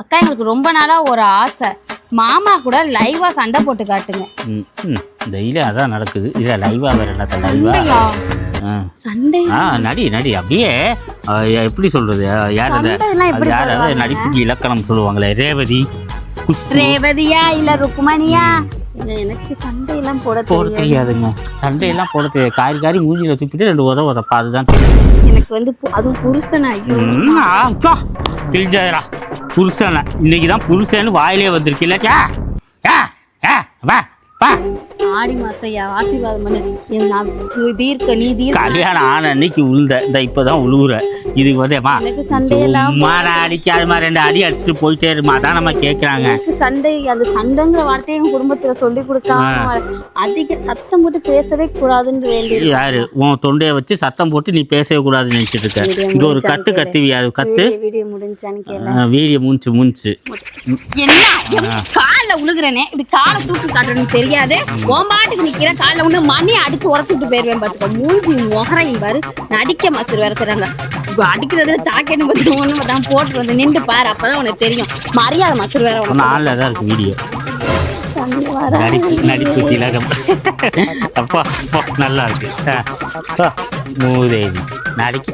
அக்கா எங்களுக்கு ரொம்ப நாளா ஒரு ஆசை, மாமா கூட லைவா சண்டை போட்டு காட்டுங்க. டெய்லி அதான் நடக்குது. இல்லை லைவா வேற என்னத்த லைவா சண்டையா? சண்டை நடி நடி அப்படியே எப்படி சொல்றது? யார் அந்த சண்டைலாம் எப்படி யார் போடுவாங்க? நடிப்புக்கு இலக்கணம் சொல்லுவாங்களே, ரேவதி குஷ்பு. ரேவதியா இல்ல ருக்குமணியா? எனக்கு சண்டையெல்லாம் போட தெரியாதுங்க. சண்டையெல்லாம் போட தெரியாது. காரி காரி மூஞ்சில துப்பிட்டு 2 உதப்பா, அதுதான் எனக்கு வந்து அதுவும் புருஷனா? ஐயோ தெரிஞ்சாதா புருஷன? இன்னைக்கு தான் புருஷன்னு வாயிலே வந்திருக்கு. இல்லாச்சா வா வா. ஆடி மாசையா ஆசீர்வாதம் பண்ணு. நான் தீர்க்க நீ தீர்க்க. கல்யாணம் ஆன அன்னைக்கு உழுந்த இந்த இப்பதான் உழுவுற. இதுக்கு வந்துமா எனக்கு சண்டையெல்லாம் அடிக்காத மாதிரி 2 அடி அடிச்சுட்டு போயிட்டே இருமா. அதான் நம்ம கேட்கறாங்க. எனக்கு சண்டை, அந்த சண்டைங்கிற வார்த்தையை எங்க குடும்பத்துல சொல்லி கொடுக்காம அதிக சத்தம் போட்டு பேசவே கூடாதுன்னு வேண்டி. யாரு உன் தொண்டையை வச்சு சத்தம் போட்டு நீ பேசவே கூடாதுன்னு நினைச்சிட்டு இருக்க? இங்க ஒரு கத்து கத்துவியா? அது கத்து. வீடியோ முடிஞ்சான்னு கேளு. வீடியோ மூச்சு என்ன கால உழுகுறனே, இப்படி காலை தூக்கி காட்டணும்னு தெரியாது. பாட்டுக்கு நிக்கிற கால ஒண்ணு மணி அடிச்சு உடச்சிட்டு போயிருவேன் பாத்துக்க. மூஞ்சி முகரையும் பாரு. நடிக்க மாஸ்டர் வேற செய்றாங்க. அடிக்கிறதுல சாக்கெட்டு ஒண்ணு தான் போட்டு வந்து நின்று பாரு, அப்பதான் உனக்கு தெரியும். மரியாதை மாஸ்டர் வேற உனக்கு. நாளில் தான் இருக்கு வீடியோ. நடிப்பு திலகம். அப்பா நல்லா இருக்கு. மூதேவி நடிக்க